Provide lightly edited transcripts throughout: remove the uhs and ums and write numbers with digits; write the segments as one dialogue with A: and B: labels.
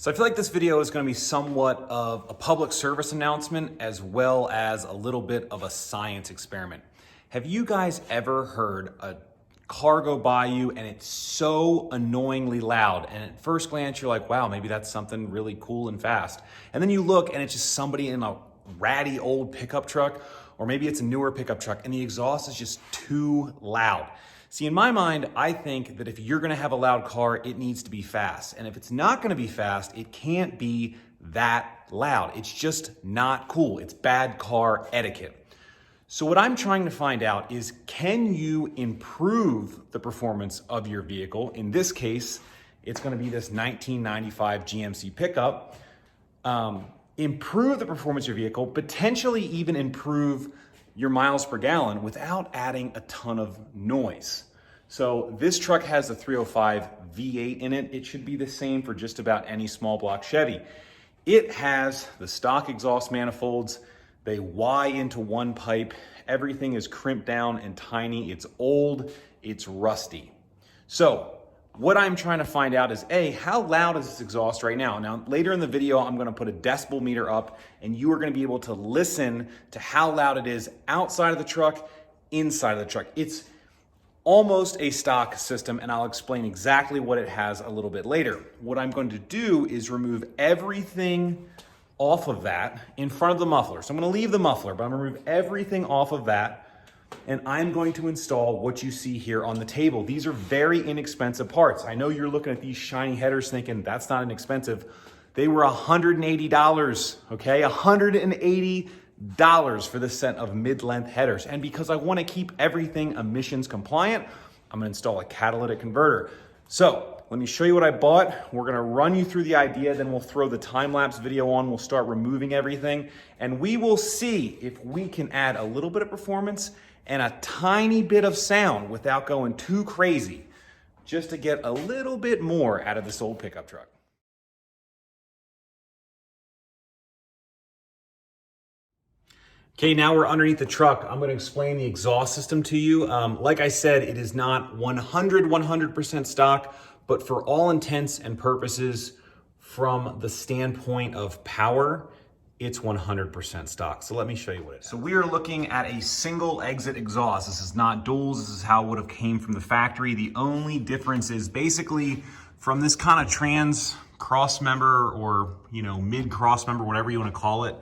A: So I feel like this video is going to be somewhat of a public service announcement as well as a little bit of a science experiment. Have you guys ever heard a car go by you and it's so annoyingly loud, and at first glance you're like, wow, maybe that's something really cool and fast, and then you look and it's just somebody in a ratty old pickup truck, or maybe it's a newer pickup truck and the exhaust is just too loud? See, in my mind, I think that if you're gonna have a loud car, it needs to be fast. And if it's not gonna be fast, it can't be that loud. It's just not cool. It's bad car etiquette. So what I'm trying to find out is, can you improve the performance of your vehicle? In this case, it's gonna be this 1995 GMC pickup. Improve the performance of your vehicle, potentially even improve your miles per gallon without adding a ton of noise. So this truck has a 305 V8 in it. It should be the same for just about any small block Chevy. It has the stock exhaust manifolds. They Y into one pipe. Everything is crimped down and tiny. It's old, it's rusty. So what I'm trying to find out is, A, how loud is this exhaust right now? Now, later in the video, I'm gonna put a decibel meter up and you are gonna be able to listen to how loud it is outside of the truck, inside of the truck. It's almost a stock system, and I'll explain exactly what it has a little bit later. What I'm going to do is remove everything off of that in front of the muffler. So I'm gonna leave the muffler, but I'm gonna remove everything off of that, and I'm going to install what you see here on the table. These are very inexpensive parts. I know you're looking at these shiny headers thinking that's not inexpensive. They were $180, okay? $180 for this set of mid-length headers. And because I wanna keep everything emissions compliant, I'm gonna install a catalytic converter. So let me show you what I bought. We're gonna run you through the idea, then we'll throw the time-lapse video on, we'll start removing everything, and we will see if we can add a little bit of performance and a tiny bit of sound without going too crazy, just to get a little bit more out of this old pickup truck. Okay, now we're underneath the truck. I'm gonna explain the exhaust system to you. Like I said, it is not 100% stock, but for all intents and purposes, from the standpoint of power, it's 100% stock. So let me show you what it is. So we are looking at a single exit exhaust. This is not duals. This is how it would have came from the factory. The only difference is basically from this kind of trans cross member, or mid cross member, whatever you want to call it.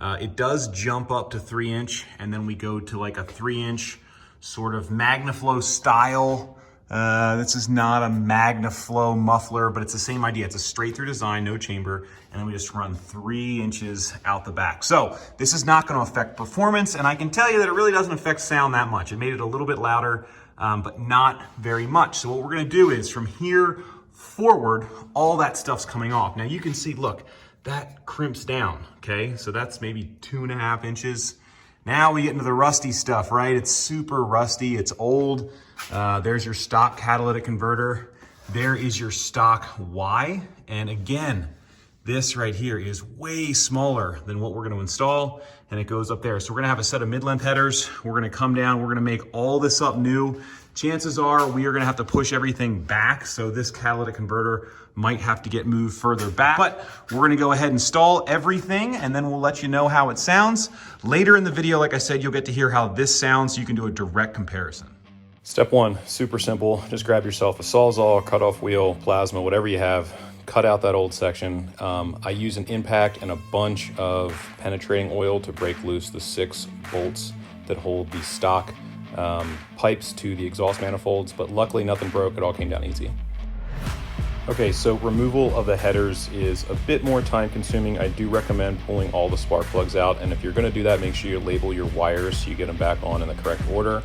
A: It does jump up to 3-inch, and then we go to like a 3-inch sort of Magnaflow style. This is not a Magnaflow muffler, but it's the same idea. It's a straight through design, no chamber, and then we just run 3 inches out the back. So this is not going to affect performance, and I can tell you that it really doesn't affect sound that much. It made it a little bit louder, but not very much. So what we're going to do is, from here forward, all that stuff's coming off. Now you can see, look, that crimps down, okay? So that's maybe 2.5 inches. Now we get into the rusty stuff, right? It's super rusty, it's old. There's your stock catalytic converter. There is your stock Y. And again, this right here is way smaller than what we're gonna install, and it goes up there. So we're gonna have a set of mid-length headers. We're gonna come down, we're gonna make all this up new. Chances are we are gonna have to push everything back, so this catalytic converter might have to get moved further back. But we're gonna go ahead and install everything, and then we'll let you know how it sounds. Later in the video, like I said, you'll get to hear how this sounds so you can do a direct comparison.
B: Step one, super simple. Just grab yourself a Sawzall, cut-off wheel, plasma, whatever you have. Cut out that old section. I use an impact and a bunch of penetrating oil to break loose the 6 bolts that hold the stock pipes to the exhaust manifolds, but luckily nothing broke. It all came down easy. Okay, so removal of the headers is a bit more time consuming. I do recommend pulling all the spark plugs out, and if you're gonna do that, make sure you label your wires so you get them back on in the correct order.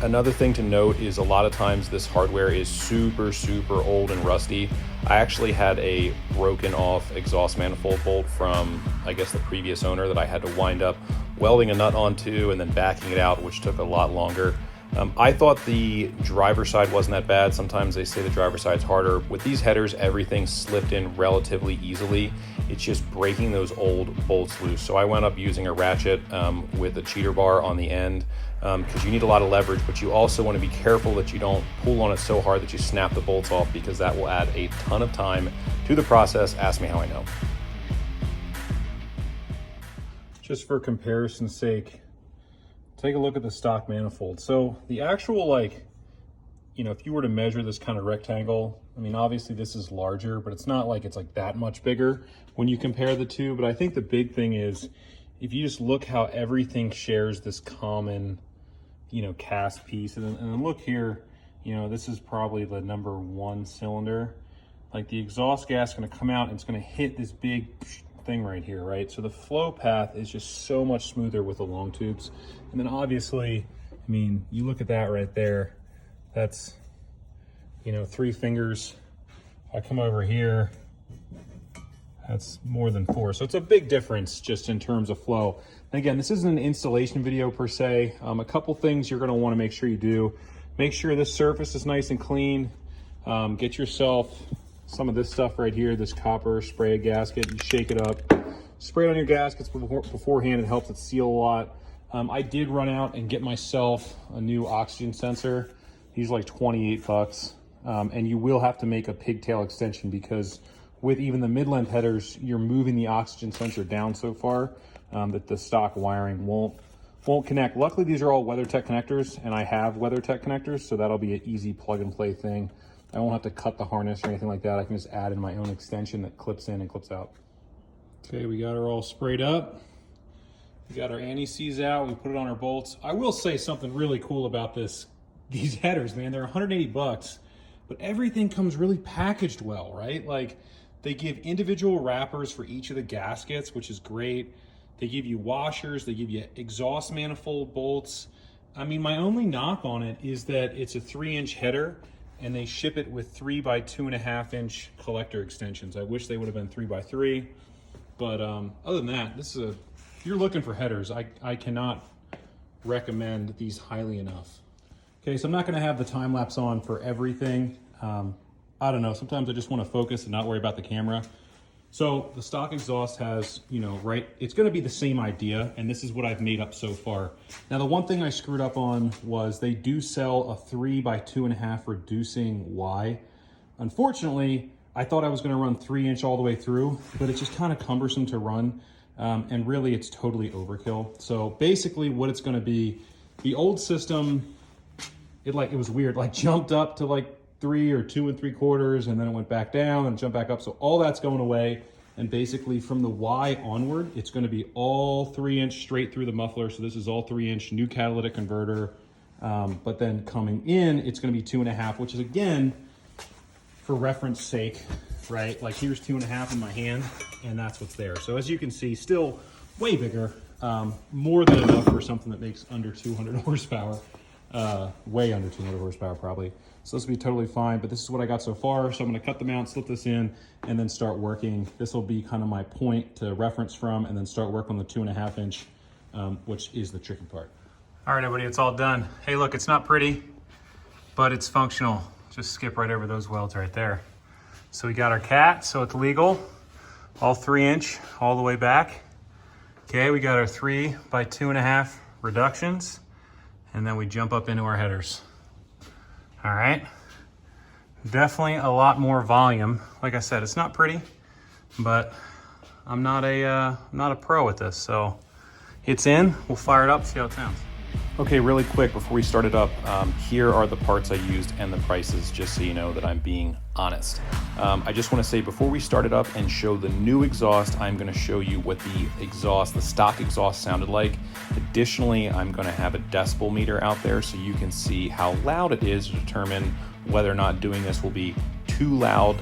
B: Another thing to note is a lot of times this hardware is super old and rusty. I actually had a broken off exhaust manifold bolt from, I guess, the previous owner that I had to wind up welding a nut onto and then backing it out, which took a lot longer. I thought the driver's side wasn't that bad. Sometimes they say the driver's side's harder. With these headers, everything slipped in relatively easily. It's just breaking those old bolts loose. So I wound up using a ratchet with a cheater bar on the end because you need a lot of leverage, but you also want to be careful that you don't pull on it so hard that you snap the bolts off, because that will add a ton of time to the process. Ask me how I know. Just for comparison's sake, take a look at the stock manifold. So the actual, like, you know, if you were to measure this kind of rectangle, I mean, obviously this is larger, but it's not like it's like that much bigger when you compare the two. But I think the big thing is, if you just look how everything shares this common, you know, cast piece. And then look here, you know, this is probably the number 1 cylinder. Like, the exhaust gas is gonna come out and it's gonna hit this big thing right here, right? So the flow path is just so much smoother with the long tubes. And then obviously, I mean, you look at that right there, that's, you know, 3 fingers. I come over here, that's more than 4. So it's a big difference just in terms of flow. And again, this isn't an installation video per se. A couple things you're gonna wanna make sure you do. Make sure this surface is nice and clean. Get yourself some of this stuff right here, this copper spray gasket. You shake it up, spray it on your gaskets beforehand. It helps it seal a lot. I did run out and get myself a new oxygen sensor. These are like 28 bucks. And you will have to make a pigtail extension, because with even the mid-length headers, you're moving the oxygen sensor down so far that the stock wiring won't connect. Luckily, these are all WeatherTech connectors, and I have WeatherTech connectors, so that'll be an easy plug and play thing. I won't have to cut the harness or anything like that. I can just add in my own extension that clips in and clips out. Okay, we got her all sprayed up. We got our anti-seize out. We put it on our bolts. I will say something really cool about these headers, man. They're 180 bucks, but everything comes really packaged well, right? Like, they give individual wrappers for each of the gaskets, which is great. They give you washers. They give you exhaust manifold bolts. I mean, my only knock on it is that it's a 3-inch header, and they ship it with 3 by 2.5-inch collector extensions. I wish they would have been 3 by 3, but other than that, this is if you're looking for headers, I cannot recommend these highly enough. Okay, so I'm not gonna have the time lapse on for everything. I don't know, sometimes I just wanna focus and not worry about the camera. So the stock exhaust has, you know, right, it's gonna be the same idea, and this is what I've made up so far. Now, the one thing I screwed up on was they do sell a 3 by 2.5 reducing Y. Unfortunately, I thought I was gonna run 3-inch all the way through, but it's just kind of cumbersome to run, and really it's totally overkill. So basically what it's gonna be, the old system, it was weird, like jumped up to like 3 or 2 3/4, and then it went back down and jumped back up. So all that's going away. And basically from the Y onward, it's going to be all 3-inch straight through the muffler. So this is all 3-inch, new catalytic converter. But then coming in, it's going to be 2.5, which is, again, for reference sake, right? Like, here's 2.5 in my hand, and that's what's there. So as you can see, still way bigger, more than enough for something that makes under 200 horsepower. Way under 200 horsepower probably. So this will be totally fine, but this is what I got so far. So I'm gonna cut the mount, slip this in, and then start working. This will be kind of my point to reference from, and then start working on the 2.5-inch, which is the tricky part. All right, everybody, it's all done. Hey, look, it's not pretty, but it's functional. Just skip right over those welds right there. So we got our cat, so it's legal. All 3-inch, all the way back. Okay, we got our 3 by 2.5 reductions. And then we jump up into our headers. All right, definitely a lot more volume. Like I said, it's not pretty, but I'm not a pro at this. So it's in, we'll fire it up, see how it sounds. Okay, really quick before we start it up, here are the parts I used and the prices, just so you know that I'm being honest. I just want to say before we start it up and show the new exhaust, I'm going to show you what the stock exhaust sounded like. Additionally, I'm going to have a decibel meter out there so you can see how loud it is to determine whether or not doing this will be too loud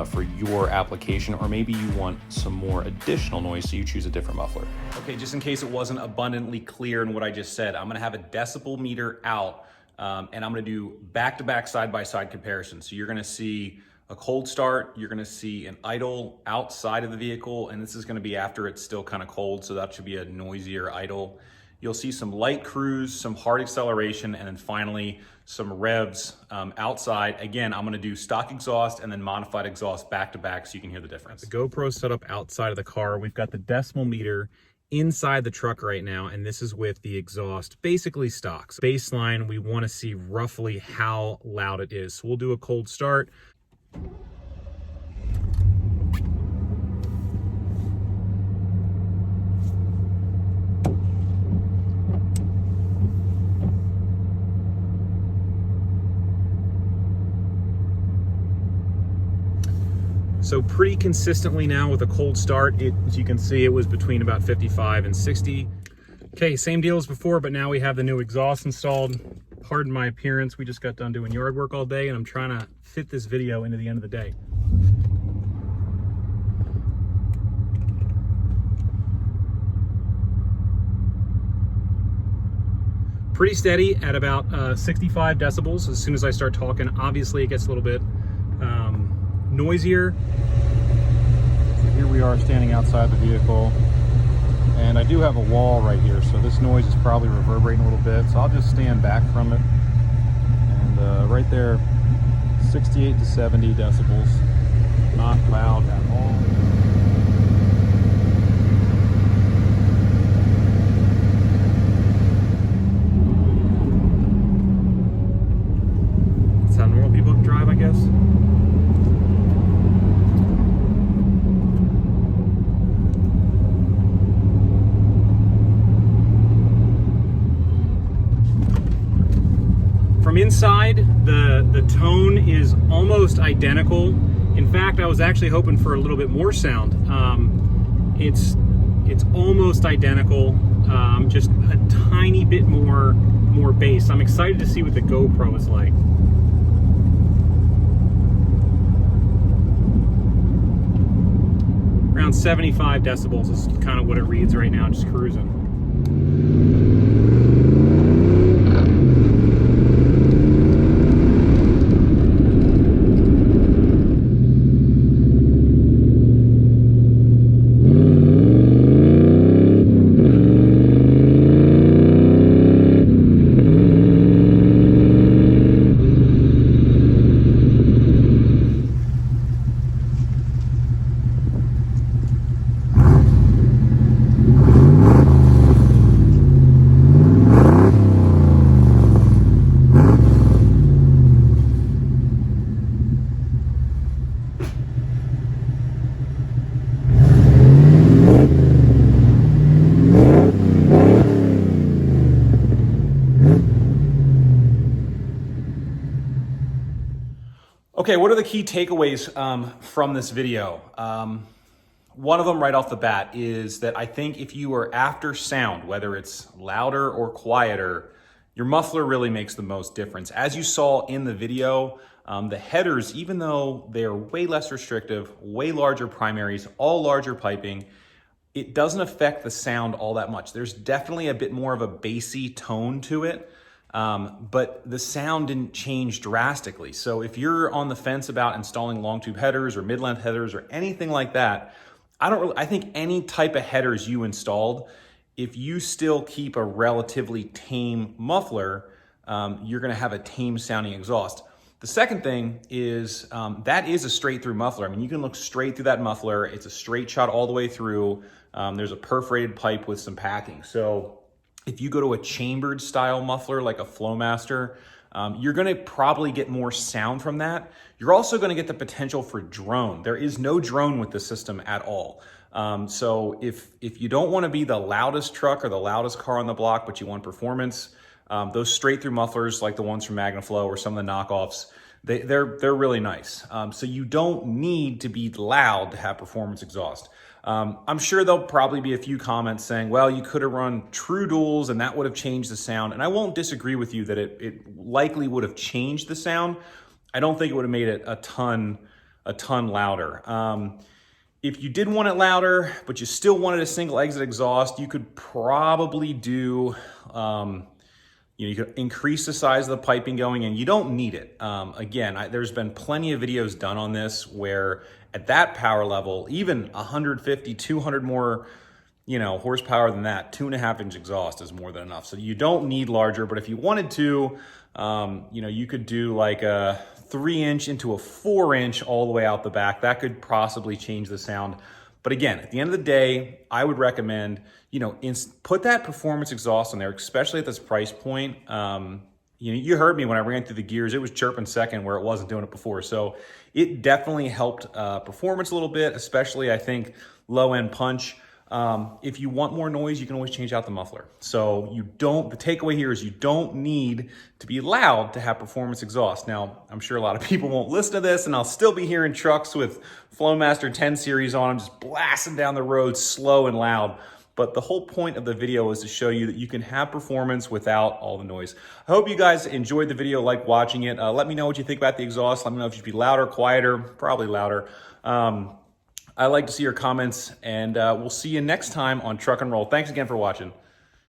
B: for your application, or maybe you want some more additional noise, so you choose a different muffler.
A: Okay, just in case it wasn't abundantly clear in what I just said, I'm gonna have a decibel meter out, and I'm gonna do back-to-back, side-by-side comparison. So you're gonna see a cold start, you're gonna see an idle outside of the vehicle, and this is gonna be after it's still kind of cold, so that should be a noisier idle. You'll see some light cruise, some hard acceleration, and then finally some revs outside. Again, I'm gonna do stock exhaust and then modified exhaust back to back so you can hear the difference. The GoPro set up outside of the car. We've got the decimal meter inside the truck right now, and this is with the exhaust basically stock. So baseline, we wanna see roughly how loud it is. So we'll do a cold start. So pretty consistently now with a cold start, as you can see, it was between about 55 and 60. Okay, same deal as before, but now we have the new exhaust installed. Pardon my appearance, we just got done doing yard work all day and I'm trying to fit this video into the end of the day. Pretty steady at about 65 decibels. As soon as I start talking, obviously it gets a little bit noisier. So here we are standing outside the vehicle, and I do have a wall right here, so this noise is probably reverberating a little bit, so I'll just stand back from it. And right there, 68 to 70 decibels, not loud at all. That's how normal people drive, I guess. From inside, the tone is almost identical. In fact, I was actually hoping for a little bit more sound. It's almost identical, just a tiny bit more bass. I'm excited to see what the GoPro is like. Around 75 decibels is kind of what it reads right now, just cruising. Okay, what are the key takeaways from this video? One of them right off the bat is that I think if you are after sound, whether it's louder or quieter, your muffler really makes the most difference. As you saw in the video, the headers, even though they are way less restrictive, way larger primaries, all larger piping, it doesn't affect the sound all that much. There's definitely a bit more of a bassy tone to it. But the sound didn't change drastically. So if you're on the fence about installing long tube headers or mid-length headers or anything like that, I think any type of headers you installed, if you still keep a relatively tame muffler, you're gonna have a tame sounding exhaust. The second thing is that is a straight through muffler. I mean, you can look straight through that muffler. It's a straight shot all the way through. There's a perforated pipe with some packing. So if you go to a chambered style muffler like a Flowmaster, you're gonna probably get more sound from that. You're also gonna get the potential for drone. There is no drone with the system at all. So if you don't wanna be the loudest truck or the loudest car on the block, but you want performance, those straight through mufflers like the ones from Magnaflow or some of the knockoffs, they're really nice. So you don't need to be loud to have performance exhaust. I'm sure there'll probably be a few comments saying, well, you could have run true duals and that would have changed the sound. And I won't disagree with you that it likely would have changed the sound. I don't think it would have made it a ton louder. If you did want it louder, but you still wanted a single exit exhaust, you could probably do, you could increase the size of the piping going in. You don't need it. Again, there's been plenty of videos done on this where at that power level, even 150, 200 more horsepower than that, 2.5-inch exhaust is more than enough. So you don't need larger, but if you wanted to, you could do like a 3-inch into a 4-inch all the way out the back. That could possibly change the sound. But again, at the end of the day, I would recommend, put that performance exhaust on there, especially at this price point. You heard me when I ran through the gears, it was chirping second where it wasn't doing it before. So it definitely helped performance a little bit, especially I think low end punch. If you want more noise, you can always change out the muffler. So the takeaway here is you don't need to be loud to have performance exhaust. Now, I'm sure a lot of people won't listen to this, and I'll still be hearing trucks with Flowmaster 10 series on them, just blasting down the road slow and loud. But the whole point of the video is to show you that you can have performance without all the noise. I hope you guys enjoyed the video, like watching it. Let me know what you think about the exhaust. Let me know if you should be louder, quieter, probably louder. I like to see your comments, and we'll see you next time on Truck and Roll. Thanks again for watching.